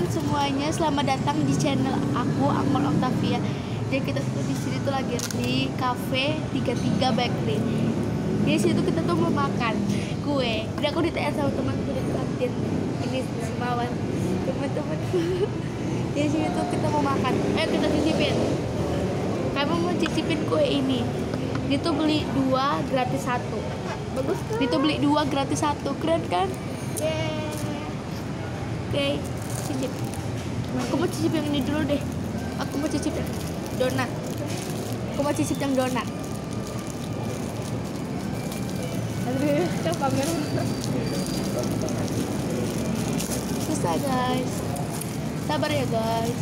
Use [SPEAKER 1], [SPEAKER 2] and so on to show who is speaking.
[SPEAKER 1] teman-teman semuanya, selamat datang di channel aku, Akmal Octavia. Jadi kita tuh di sini tuh lagi di cafe 33 Bakery. Di situ kita tuh mau makan kue. Jadi aku ditanya sama teman-teman di kantin. Ini Simawan, teman-teman. Di sini tuh kita mau makan. Ayo kita cicipin. Kamu mau cicipin kue ini? Dia tuh beli 2 gratis 1. Bagus kan? Dia tuh beli 2 gratis 1. Keren kan? Yeay. Oke, cicip. Aku mau cicip yang ini dulu deh. Aku mau cicip yang donat. Aku mau cicip yang donat.
[SPEAKER 2] Aduh, coba kamera.
[SPEAKER 1] Susah guys. Sabar ya guys.